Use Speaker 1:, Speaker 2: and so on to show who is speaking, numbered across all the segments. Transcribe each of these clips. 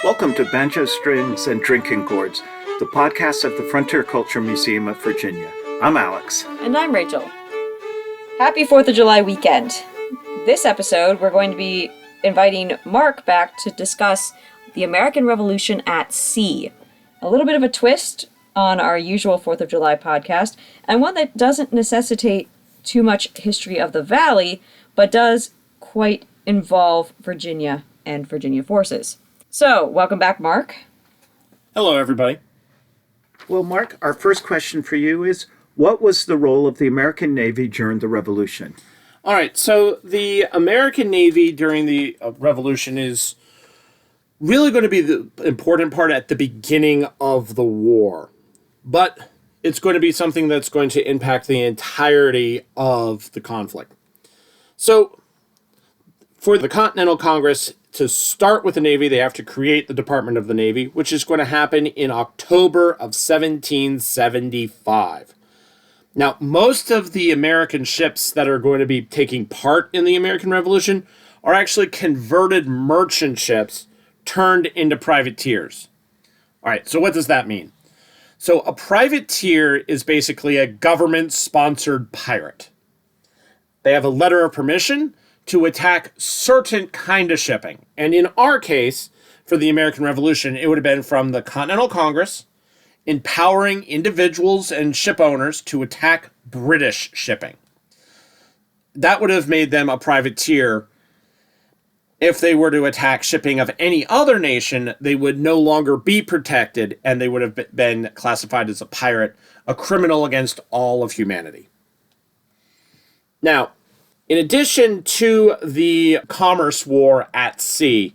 Speaker 1: Welcome to Banjo Strings and Drinking Gourds, the podcast of the Frontier Culture Museum of Virginia. I'm Alex.
Speaker 2: And I'm Rachel. Happy 4th of July weekend. This episode, we're going to be inviting Mark back to discuss the American Revolution at sea. A little bit of a twist on our usual 4th of July podcast, and one that doesn't necessitate too much history of the Valley, but does quite involve Virginia and Virginia forces. So, welcome back, Mark.
Speaker 3: Hello, everybody.
Speaker 1: Well, Mark, our first question for you is, what was the role of the American Navy during the Revolution?
Speaker 3: All right, so the American Navy during the Revolution is really going to be the important part at the beginning of the war. But it's going to be something that's going to impact the entirety of the conflict. So, for the Continental Congress to start with the Navy, they have to create the Department of the Navy, which is going to happen in October of 1775. Now, most of the American ships that are going to be taking part in the American Revolution are actually converted merchant ships turned into privateers. All right, so what does that mean? So a privateer is basically a government-sponsored pirate. They have a letter of permission to attack certain kind of shipping. And in our case, for the American Revolution, it would have been from the Continental Congress, empowering individuals and ship owners to attack British shipping. That would have made them a privateer. If they were to attack shipping of any other nation, they would no longer be protected, and they would have been classified as a pirate, a criminal against all of humanity. Now, in addition to the commerce war at sea,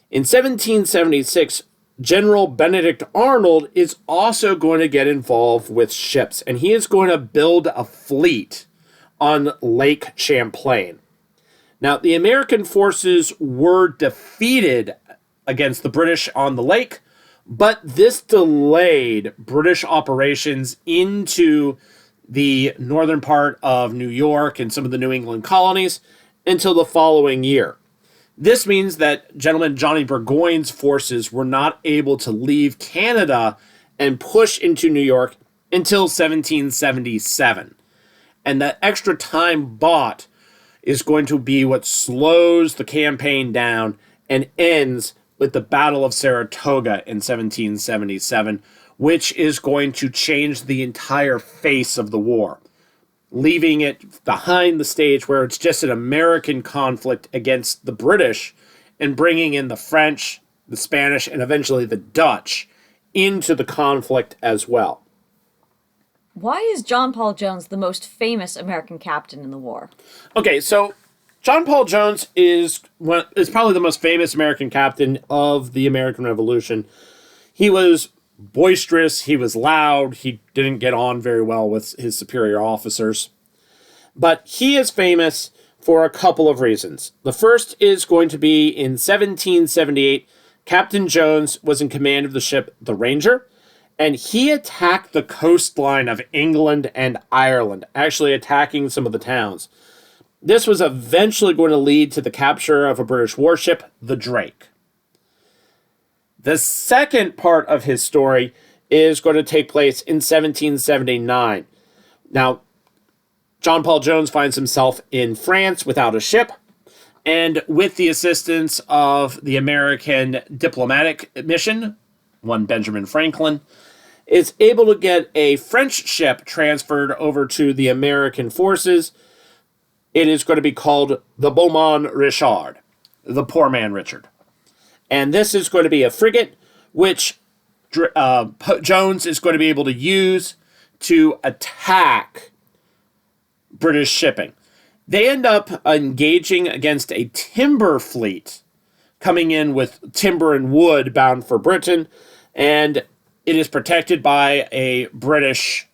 Speaker 3: in 1776, General Benedict Arnold is also going to get involved with ships, and he is going to build a fleet on Lake Champlain. Now, the American forces were defeated against the British on the lake, but this delayed British operations into the northern part of New York and some of the New England colonies until the following year. This means that Gentleman Johnny Burgoyne's forces were not able to leave Canada and push into New York until 1777. And that extra time bought is going to be what slows the campaign down and ends with the Battle of Saratoga in 1777, which is going to change the entire face of the war, leaving it behind the stage where it's just an American conflict against the British and bringing in the French, the Spanish, and eventually the Dutch into the conflict as well.
Speaker 2: Why is John Paul Jones the most famous American captain in the war?
Speaker 3: Okay, so John Paul Jones is probably the most famous American captain of the American Revolution. He was boisterous, he was loud, he didn't get on very well with his superior officers. But he is famous for a couple of reasons. The first is going to be in 1778, Captain Jones was in command of the ship the Ranger, and he attacked the coastline of England and Ireland, actually attacking some of the towns. This was eventually going to lead to the capture of a British warship, the Drake. The second part of his story is going to take place in 1779. Now, John Paul Jones finds himself in France without a ship, and with the assistance of the American diplomatic mission, one Benjamin Franklin, is able to get a French ship transferred over to the American forces. It is going to be called the Beaumont Richard, the Poor Man Richard. And this is going to be a frigate, which Jones is going to be able to use to attack British shipping. They end up engaging against a timber fleet coming in with timber and wood bound for Britain, and it is protected by a British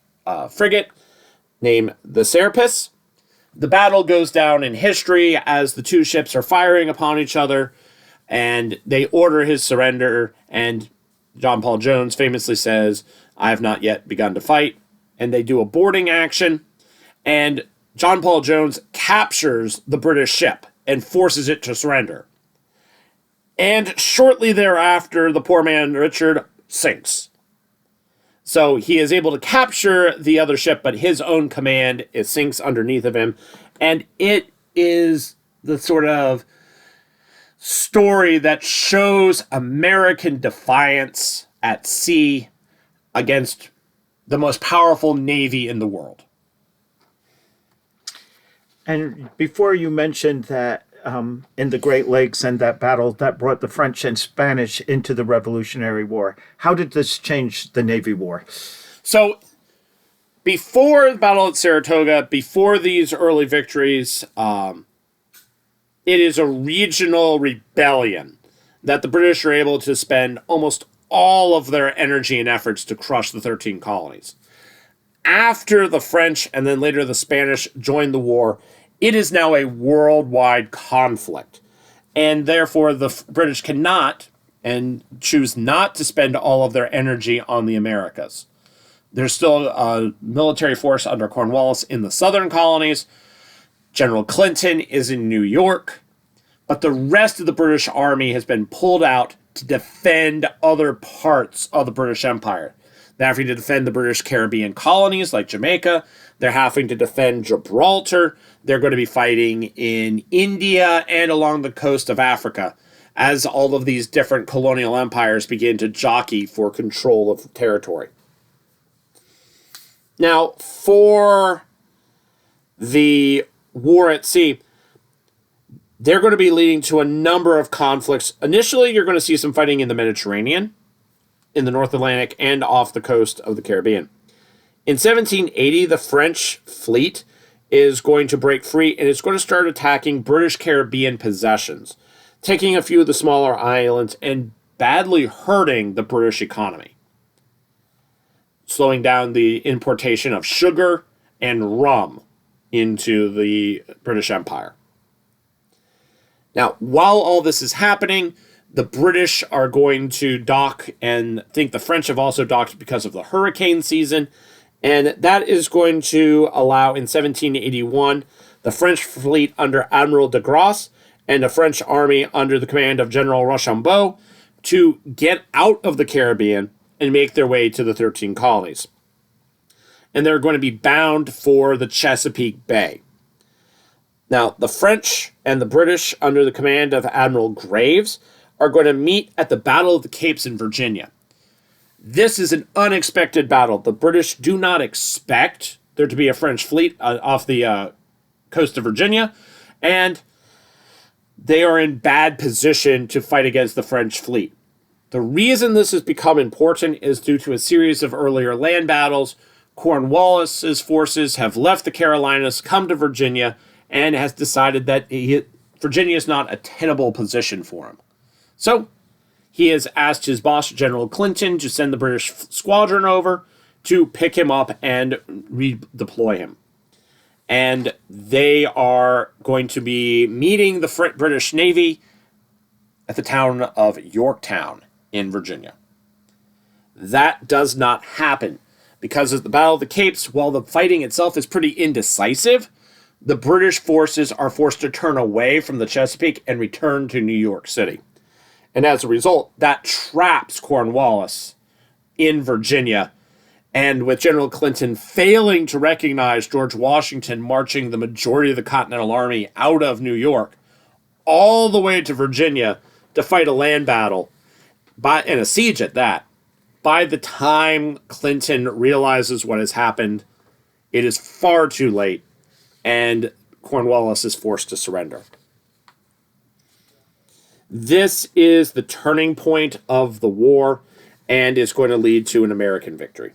Speaker 3: frigate named the Serapis. The battle goes down in history as the two ships are firing upon each other, and they order his surrender, and John Paul Jones famously says, "I have not yet begun to fight," and they do a boarding action, and John Paul Jones captures the British ship and forces it to surrender. And shortly thereafter, the poor man Richard sinks. So he is able to capture the other ship, but his own command sinks underneath of him. And it is the sort of story that shows American defiance at sea against the most powerful navy in the world.
Speaker 1: And before you mentioned that in the Great Lakes and that battle that brought the French and Spanish into the Revolutionary War, how did this change the Navy War?
Speaker 3: So before the Battle at Saratoga, before these early victories, it is a regional rebellion that the British are able to spend almost all of their energy and efforts to crush the 13 colonies. After the French and then later the Spanish joined the war, it is now a worldwide conflict. And therefore, the British cannot and choose not to spend all of their energy on the Americas. There's still a military force under Cornwallis in the southern colonies. General Clinton is in New York. But the rest of the British Army has been pulled out to defend other parts of the British Empire. They're having to defend the British Caribbean colonies like Jamaica. They're having to defend Gibraltar. They're going to be fighting in India and along the coast of Africa as all of these different colonial empires begin to jockey for control of territory. Now, for the war at sea, they're going to be leading to a number of conflicts. Initially, you're going to see some fighting in the Mediterranean, in the North Atlantic, and off the coast of the Caribbean. In 1780, the French fleet is going to break free, and it's going to start attacking British Caribbean possessions, taking a few of the smaller islands and badly hurting the British economy, slowing down the importation of sugar and rum into the British Empire. Now, while all this is happening, the British are going to dock, and I think the French have also docked because of the hurricane season, and that is going to allow, in 1781, the French fleet under Admiral de Grasse and the French army under the command of General Rochambeau to get out of the Caribbean and make their way to the 13 colonies. And they're going to be bound for the Chesapeake Bay. Now, the French and the British, under the command of Admiral Graves, are going to meet at the Battle of the Capes in Virginia. This is an unexpected battle. The British do not expect there to be a French fleet off the coast of Virginia, and they are in bad position to fight against the French fleet. The reason this has become important is due to a series of earlier land battles. Cornwallis's forces have left the Carolinas, come to Virginia, and has decided that Virginia is not a tenable position for him. So he has asked his boss, General Clinton, to send the British squadron over to pick him up and redeploy him. And they are going to be meeting the British Navy at the town of Yorktown in Virginia. That does not happen because at the Battle of the Capes, while the fighting itself is pretty indecisive, the British forces are forced to turn away from the Chesapeake and return to New York City. And as a result, that traps Cornwallis in Virginia. And with General Clinton failing to recognize George Washington marching the majority of the Continental Army out of New York, all the way to Virginia to fight a land battle, and a siege at that, by the time Clinton realizes what has happened, it is far too late, and Cornwallis is forced to surrender. This is the turning point of the war, and is going to lead to an American victory.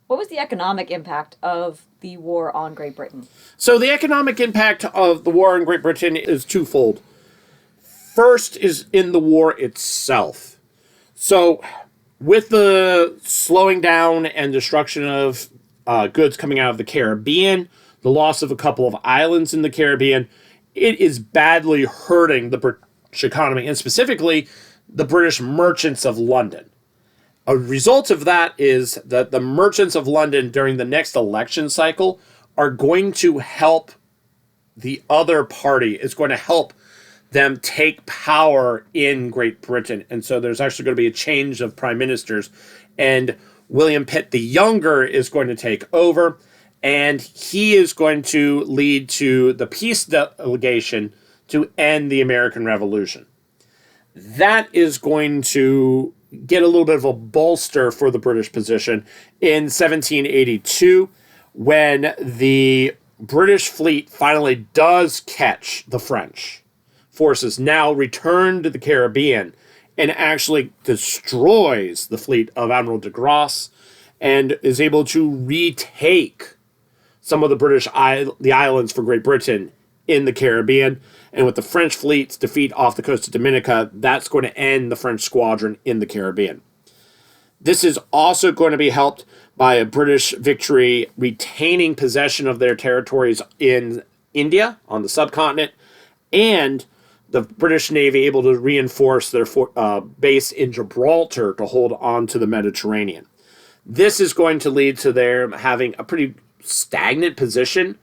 Speaker 2: What was the economic impact of the war on Great Britain?
Speaker 3: So the economic impact of the war in Great Britain is twofold. First is in the war itself. So with the slowing down and destruction of goods coming out of the Caribbean, the loss of a couple of islands in the Caribbean, it is badly hurting the British economy, and specifically the British merchants of London. A result of that is that the merchants of London during the next election cycle are going to help the other party, is going to help them take power in Great Britain. And so there's actually going to be a change of prime ministers. And William Pitt the Younger is going to take over. And he is going to lead to the peace delegation to end the American Revolution. That is going to get a little bit of a bolster for the British position in 1782, when the British fleet finally does catch the French forces, now return to the Caribbean, and actually destroys the fleet of Admiral de Grasse and is able to retake some of the islands for Great Britain in the Caribbean. And with the French fleet's defeat off the coast of Dominica, that's going to end the French squadron in the Caribbean. This is also going to be helped by a British victory retaining possession of their territories in India, on the subcontinent, and the British Navy able to reinforce their base in Gibraltar to hold on to the Mediterranean. This is going to lead to them having a pretty stagnant position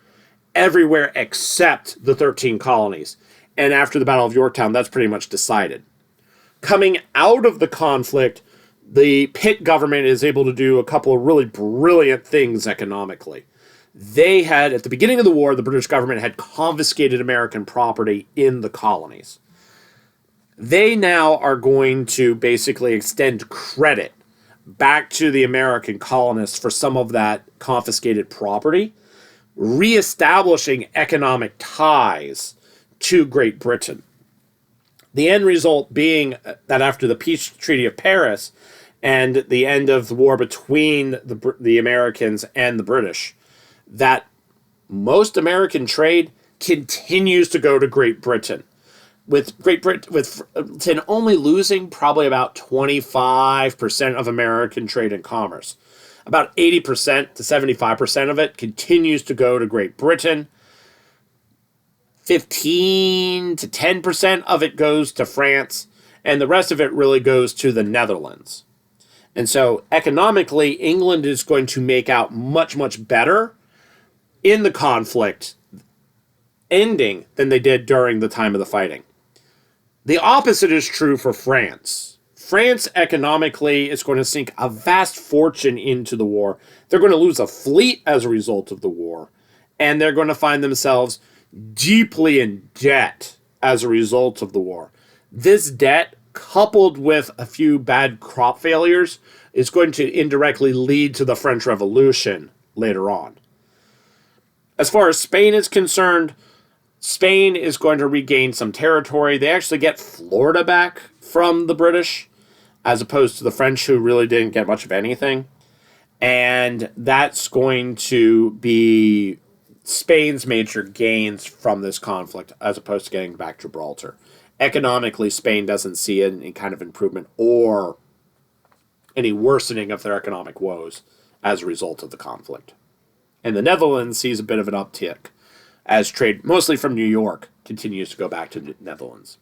Speaker 3: everywhere except the 13 colonies. And after the Battle of Yorktown, that's pretty much decided. Coming out of the conflict, the Pitt government is able to do a couple of really brilliant things economically. They had, at the beginning of the war, the British government had confiscated American property in the colonies. They now are going to basically extend credit back to the American colonists for some of that confiscated property, reestablishing economic ties to Great Britain. The end result being that after the Peace Treaty of Paris and the end of the war between the Americans and the British, that most American trade continues to go to Great Britain, with Britain only losing probably about 25% of American trade and commerce. About 80% to 75% of it continues to go to Great Britain. 15 to 10% of it goes to France, and the rest of it really goes to the Netherlands. And so economically, England is going to make out much, much better in the conflict ending than they did during the time of the fighting. The opposite is true for France. France economically is going to sink a vast fortune into the war. They're going to lose a fleet as a result of the war, and they're going to find themselves deeply in debt as a result of the war. This debt, coupled with a few bad crop failures, is going to indirectly lead to the French Revolution later on. As far as Spain is concerned, Spain is going to regain some territory. They actually get Florida back from the British, as opposed to the French, who really didn't get much of anything. And that's going to be Spain's major gains from this conflict, as opposed to getting back Gibraltar. Economically, Spain doesn't see any kind of improvement or any worsening of their economic woes as a result of the conflict. And the Netherlands sees a bit of an uptick as trade, mostly from New York, continues to go back to the Netherlands.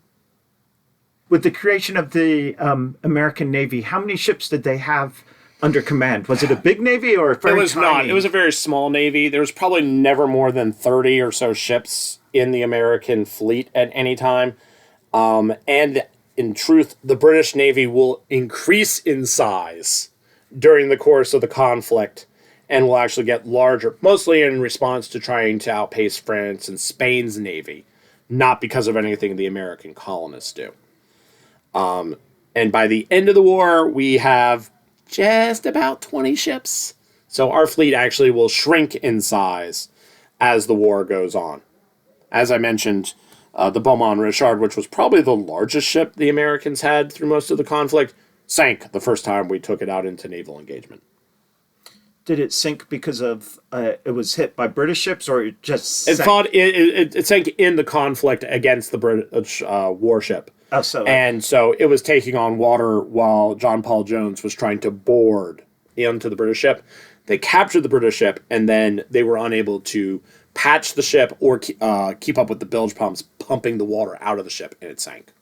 Speaker 1: With the creation of the American Navy, how many ships did they have under command? Was it a big navy or a very
Speaker 3: It was
Speaker 1: tiny?
Speaker 3: not. It was a very small navy. There was probably never more than 30 or so ships in the American fleet at any time. And in truth, the British Navy will increase in size during the course of the conflict and will actually get larger, mostly in response to trying to outpace France and Spain's navy, not because of anything the American colonists do. And by the end of the war, we have just about 20 ships. So our fleet actually will shrink in size as the war goes on. As I mentioned, the Beaumont Richard, which was probably the largest ship the Americans had through most of the conflict, sank the first time we took it out into naval engagement.
Speaker 1: Did it sink because of it was hit by British ships, or it just
Speaker 3: It
Speaker 1: sank?
Speaker 3: it sank in the conflict against the British warship.
Speaker 1: Oh, so
Speaker 3: And so it was taking on water while John Paul Jones was trying to board into the British ship. They captured the British ship, and then they were unable to patch the ship or keep up with the bilge pumps pumping the water out of the ship, and it sank.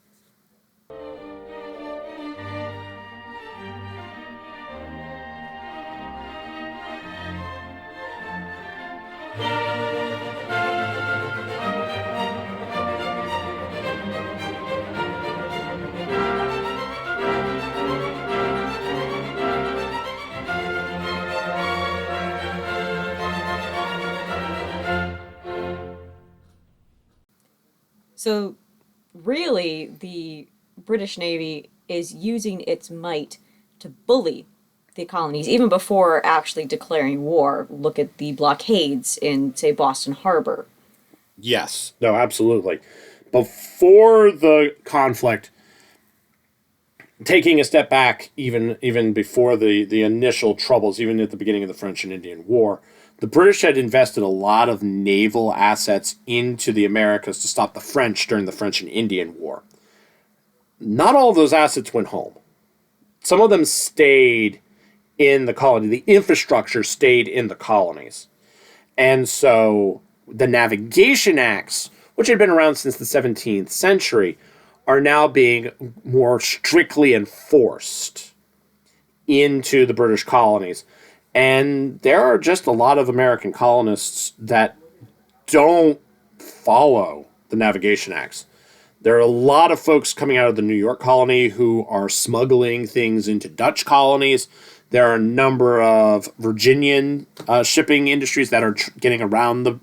Speaker 2: So, really, the British Navy is using its might to bully the colonies, even before actually declaring war. Look at the blockades in, say, Boston Harbor.
Speaker 3: Yes. No, absolutely. Before the conflict, taking a step back, even before the initial troubles, even at the beginning of the French and Indian War, the British had invested a lot of naval assets into the Americas to stop the French during the French and Indian War. Not all of those assets went home. Some of them stayed in the colony. The infrastructure stayed in the colonies. And so the navigation acts, which had been around since the 17th century, are now being more strictly enforced into the British colonies. And there are just a lot of American colonists that don't follow the navigation acts. There are a lot of folks coming out of the New York colony who are smuggling things into Dutch colonies. There are a number of Virginian shipping industries that are getting around the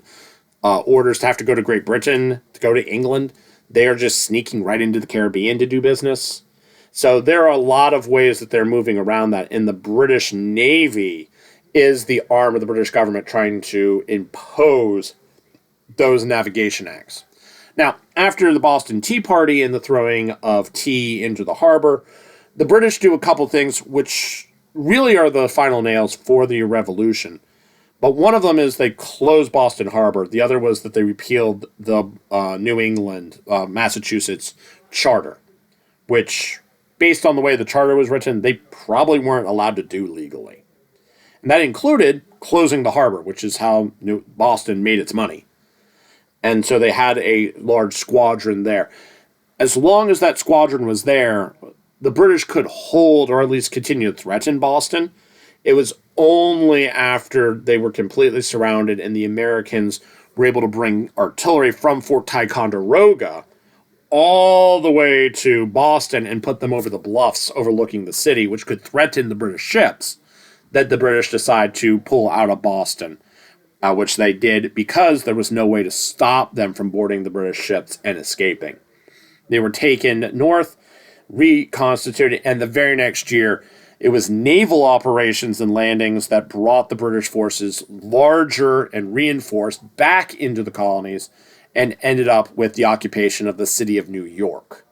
Speaker 3: orders to have to go to Great Britain, to go to England. They are just sneaking right into the Caribbean to do business. So there are a lot of ways that they're moving around that. And the British Navy is the arm of the British government trying to impose those navigation acts. Now, after the Boston Tea Party and the throwing of tea into the harbor, the British do a couple things which really are the final nails for the revolution. But one of them is they closed Boston Harbor. The other was that they repealed the New England, Massachusetts charter, which, based on the way the charter was written, they probably weren't allowed to do legally. And that included closing the harbor, which is how Boston made its money. And so they had a large squadron there. As long as that squadron was there, the British could hold or at least continue to threaten Boston. It was only after they were completely surrounded and the Americans were able to bring artillery from Fort Ticonderoga all the way to Boston and put them over the bluffs overlooking the city, which could threaten the British ships, that the British decided to pull out of Boston, which they did because there was no way to stop them from boarding the British ships and escaping. They were taken north, reconstituted, and the very next year, it was naval operations and landings that brought the British forces larger and reinforced back into the colonies and ended up with the occupation of the city of New York.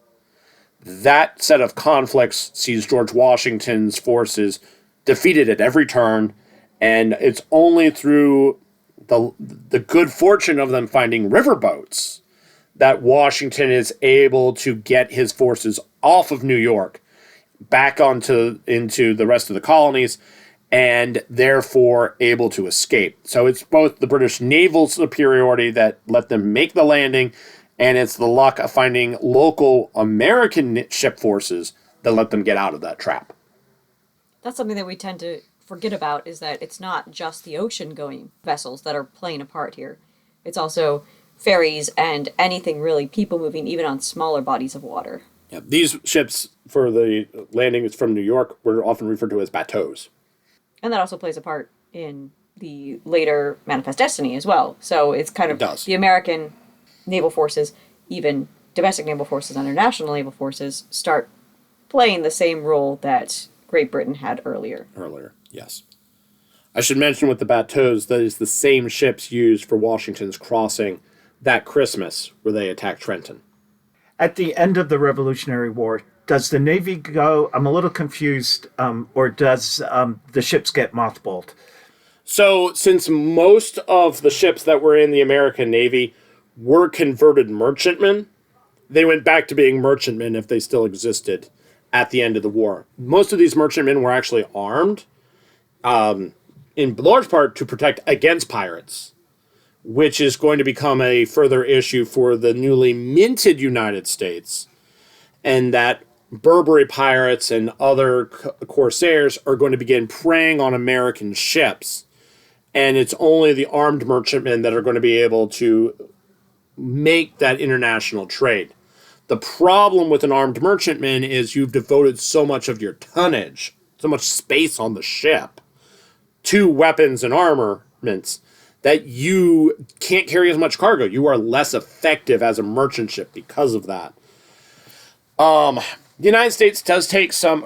Speaker 3: That set of conflicts sees George Washington's forces defeated at every turn, and it's only through the good fortune of them finding riverboats that Washington is able to get his forces off of New York back into the rest of the colonies, and therefore able to escape. So it's both the British naval superiority that let them make the landing, and it's the luck of finding local American ship forces that let them get out of that trap.
Speaker 2: That's something that we tend to forget about, is that it's not just the ocean-going vessels that are playing a part here. It's also ferries and anything really people moving, even on smaller bodies of water.
Speaker 3: Yeah, these ships for the landings from New York were often referred to as bateaus.
Speaker 2: And that also plays a part in the later Manifest Destiny as well. So it's kind of the American naval forces, even domestic naval forces, international naval forces, start playing the same role that Great Britain had earlier.
Speaker 3: Yes. I should mention with the bateaus, that is the same ships used for Washington's crossing that Christmas where they attacked Trenton.
Speaker 1: At the end of the Revolutionary War, does the Navy go, I'm a little confused, or does the ships get mothballed?
Speaker 3: So since most of the ships that were in the American Navy were converted merchantmen, they went back to being merchantmen if they still existed at the end of the war. Most of these merchantmen were actually armed, in large part to protect against pirates, which is going to become a further issue for the newly minted United States, and that Barbary pirates and other corsairs are going to begin preying on American ships, and it's only the armed merchantmen that are going to be able to make that international trade. The problem with an armed merchantman is you've devoted so much of your tonnage, so much space on the ship, to weapons and armaments, that you can't carry as much cargo. You are less effective as a merchant ship because of that. The United States does take some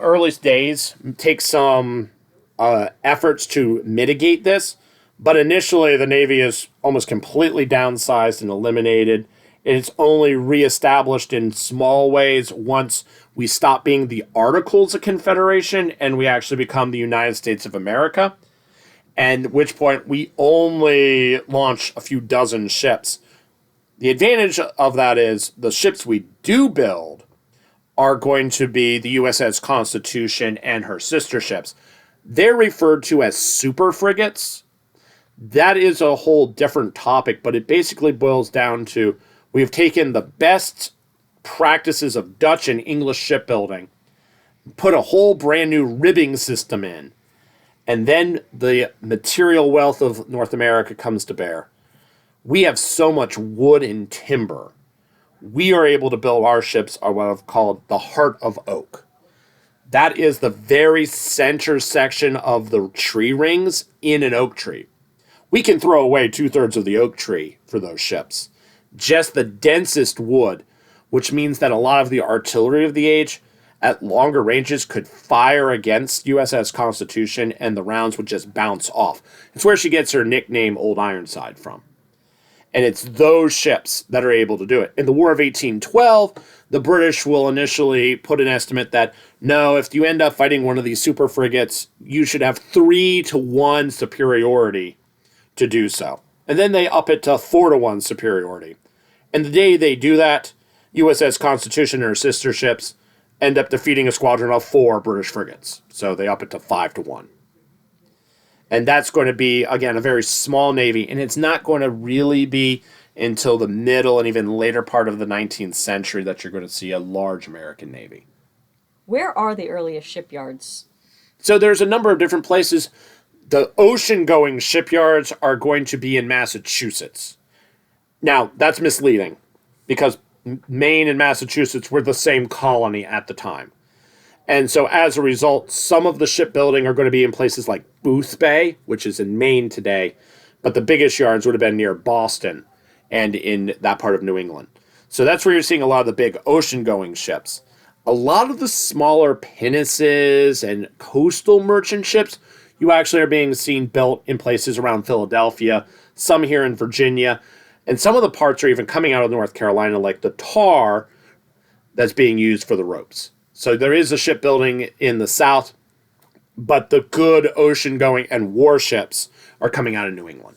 Speaker 3: efforts to mitigate this, but initially the Navy is almost completely downsized and eliminated. It's only reestablished in small ways once we stop being the Articles of Confederation and we actually become the United States of America, and at which point we only launch a few dozen ships. The advantage of that is the ships we do build are going to be the USS Constitution and her sister ships. They're referred to as super frigates. That is a whole different topic, but it basically boils down to we've taken the best practices of Dutch and English shipbuilding, put a whole brand new ribbing system in, and then the material wealth of North America comes to bear. We have so much wood and timber. We are able to build our ships are what I've called the heart of oak. That is the very center section of the tree rings in an oak tree. We can throw away 2/3 of the oak tree for those ships. Just the densest wood, which means that a lot of the artillery of the age at longer ranges could fire against USS Constitution and the rounds would just bounce off. It's where she gets her nickname Old Ironside from. And it's those ships that are able to do it. In the War of 1812, the British will initially put an estimate that, no, if you end up fighting one of these super frigates, you should have 3-to-1 superiority to do so. And then they up it to 4-to-1 superiority. And the day they do that, USS Constitution and her sister ships end up defeating a squadron of 4 British frigates. So they up it to 5-to-1. And that's going to be, again, a very small Navy. And it's not going to really be until the middle and even later part of the 19th century that you're going to see a large American Navy.
Speaker 2: Where are the earliest shipyards?
Speaker 3: So there's a number of different places. The ocean-going shipyards are going to be in Massachusetts. Now, that's misleading because Maine and Massachusetts were the same colony at the time. And so as a result, some of the shipbuilding are going to be in places like Boothbay, which is in Maine today, but the biggest yards would have been near Boston and in that part of New England. So that's where you're seeing a lot of the big ocean-going ships. A lot of the smaller pinnaces and coastal merchant ships, you actually are being seen built in places around Philadelphia, some here in Virginia, and some of the parts are even coming out of North Carolina, like the tar that's being used for the ropes. So there is a shipbuilding in the South, but the good ocean-going and warships are coming out of New England.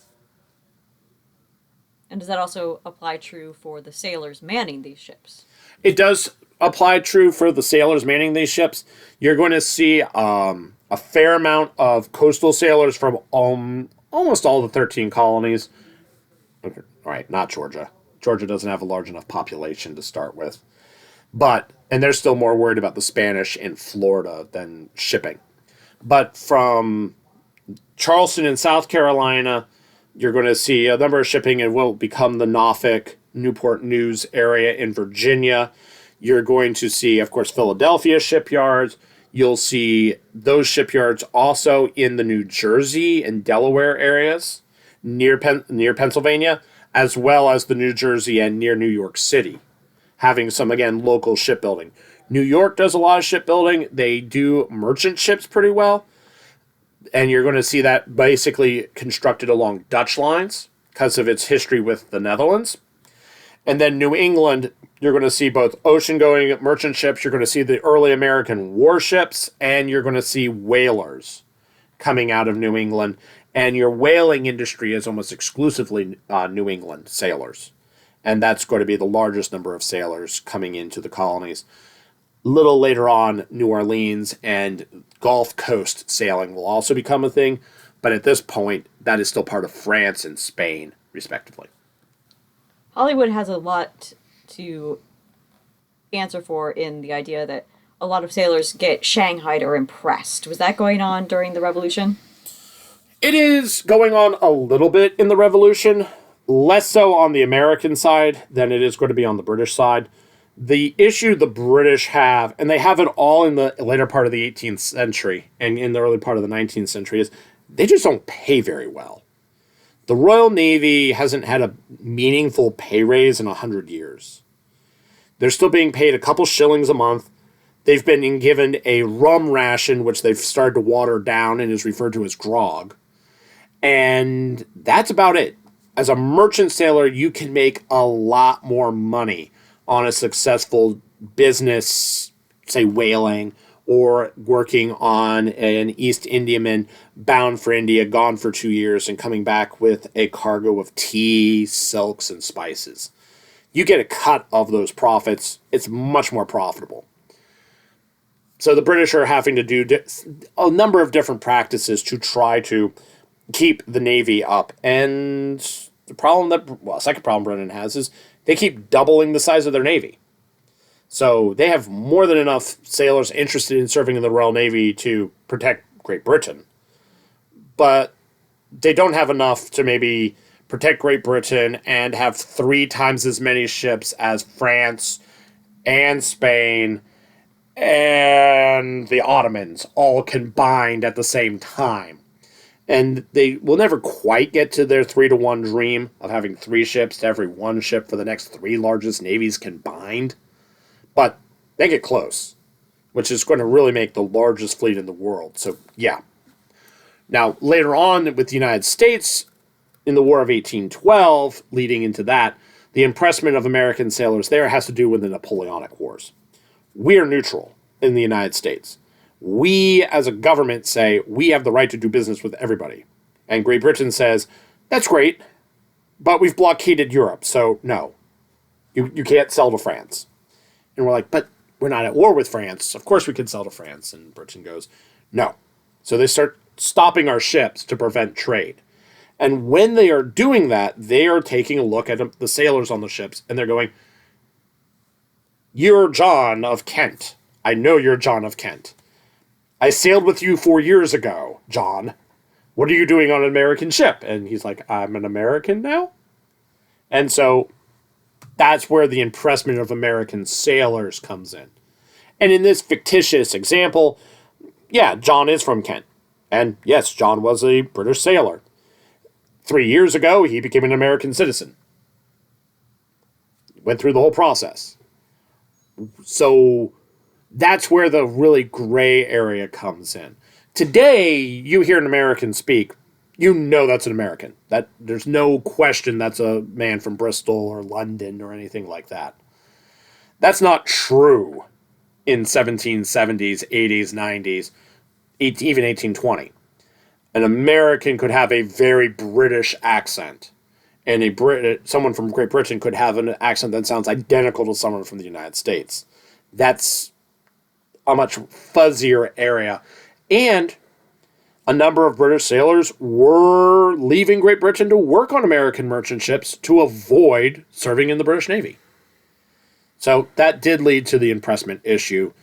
Speaker 2: And does that also apply true for the sailors manning these ships?
Speaker 3: It does apply true for the sailors manning these ships. You're going to see a fair amount of coastal sailors from almost all the 13 colonies. Okay, all right, not Georgia. Georgia doesn't have a large enough population to start with. And they're still more worried about the Spanish in Florida than shipping. But from Charleston in South Carolina, you're going to see a number of shipping and will become the Norfolk, Newport News area in Virginia. You're going to see, of course, Philadelphia shipyards. You'll see those shipyards also in the New Jersey and Delaware areas near Pennsylvania, as well as the New Jersey and near New York City, having some, again, local shipbuilding. New York does a lot of shipbuilding. They do merchant ships pretty well. And you're going to see that basically constructed along Dutch lines because of its history with the Netherlands. And then New England, you're going to see both ocean-going merchant ships. You're going to see the early American warships. And you're going to see whalers coming out of New England. And your whaling industry is almost exclusively New England sailors. And that's going to be the largest number of sailors coming into the colonies. Little later on, New Orleans and Gulf Coast sailing will also become a thing. But at this point, that is still part of France and Spain, respectively.
Speaker 2: Hollywood has a lot to answer for in the idea that a lot of sailors get shanghaied or impressed. Was that going on during the Revolution?
Speaker 3: It is going on a little bit in the Revolution. Less so on the American side than it is going to be on the British side. The issue the British have, and they have it all in the later part of the 18th century and in the early part of the 19th century, is they just don't pay very well. The Royal Navy hasn't had a meaningful pay raise in 100 years. They're still being paid a couple shillings a month. They've been given a rum ration, which they've started to water down and is referred to as grog. And that's about it. As a merchant sailor, you can make a lot more money on a successful business, say whaling, or working on an East Indiaman bound for India, gone for 2 years, and coming back with a cargo of tea, silks, and spices. You get a cut of those profits. It's much more profitable. So the British are having to do a number of different practices to try to keep the Navy up. And the second problem Britain has is they keep doubling the size of their Navy. So they have more than enough sailors interested in serving in the Royal Navy to protect Great Britain. But they don't have enough to maybe protect Great Britain and have 3 times as many ships as France and Spain and the Ottomans all combined at the same time. And they will never quite get to their 3-to-1 dream of having 3 ships to every 1 ship for the next 3 largest navies combined. But they get close, which is going to really make the largest fleet in the world. So, yeah. Now, later on with the United States, in the War of 1812, leading into that, the impressment of American sailors there has to do with the Napoleonic Wars. We're neutral in the United States. We, as a government, say we have the right to do business with everybody. And Great Britain says, that's great, but we've blockaded Europe, so no. You can't sell to France. And we're like, but we're not at war with France. Of course we can sell to France. And Britain goes, no. So they start stopping our ships to prevent trade. And when they are doing that, they are taking a look at the sailors on the ships, and they're going, you're John of Kent. I know you're John of Kent. I sailed with you 4 years ago, John. What are you doing on an American ship? And he's like, I'm an American now? And so that's where the impressment of American sailors comes in. And in this fictitious example, yeah, John is from Kent. And yes, John was a British sailor. 3 years ago, he became an American citizen. Went through the whole process. So that's where the really gray area comes in. Today, you hear an American speak, you know that's an American. That there's no question that's a man from Bristol or London or anything like that. That's not true in 1770s, 80s, 90s, even 1820. An American could have a very British accent, and someone from Great Britain could have an accent that sounds identical to someone from the United States. That's a much fuzzier area. And a number of British sailors were leaving Great Britain to work on American merchant ships to avoid serving in the British Navy. So that did lead to the impressment issue.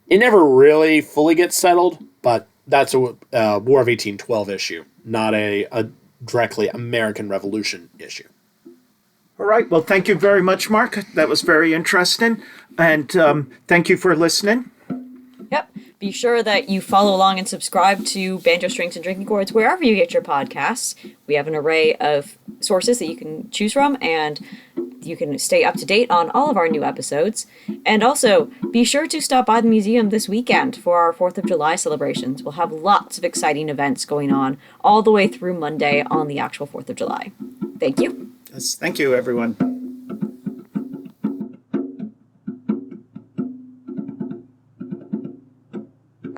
Speaker 3: It never really fully gets settled, but that's a War of 1812 issue, not a directly American Revolution issue.
Speaker 1: All right. Well, thank you very much, Mark. That was very interesting. And thank you for listening.
Speaker 2: Yep. Be sure that you follow along and subscribe to Banjo Strings and Drinking Gourds wherever you get your podcasts. We have an array of sources that you can choose from, and you can stay up to date on all of our new episodes. And also, be sure to stop by the museum this weekend for our 4th of July celebrations. We'll have lots of exciting events going on all the way through Monday on the actual 4th of July. Thank you.
Speaker 1: Yes, thank you, everyone.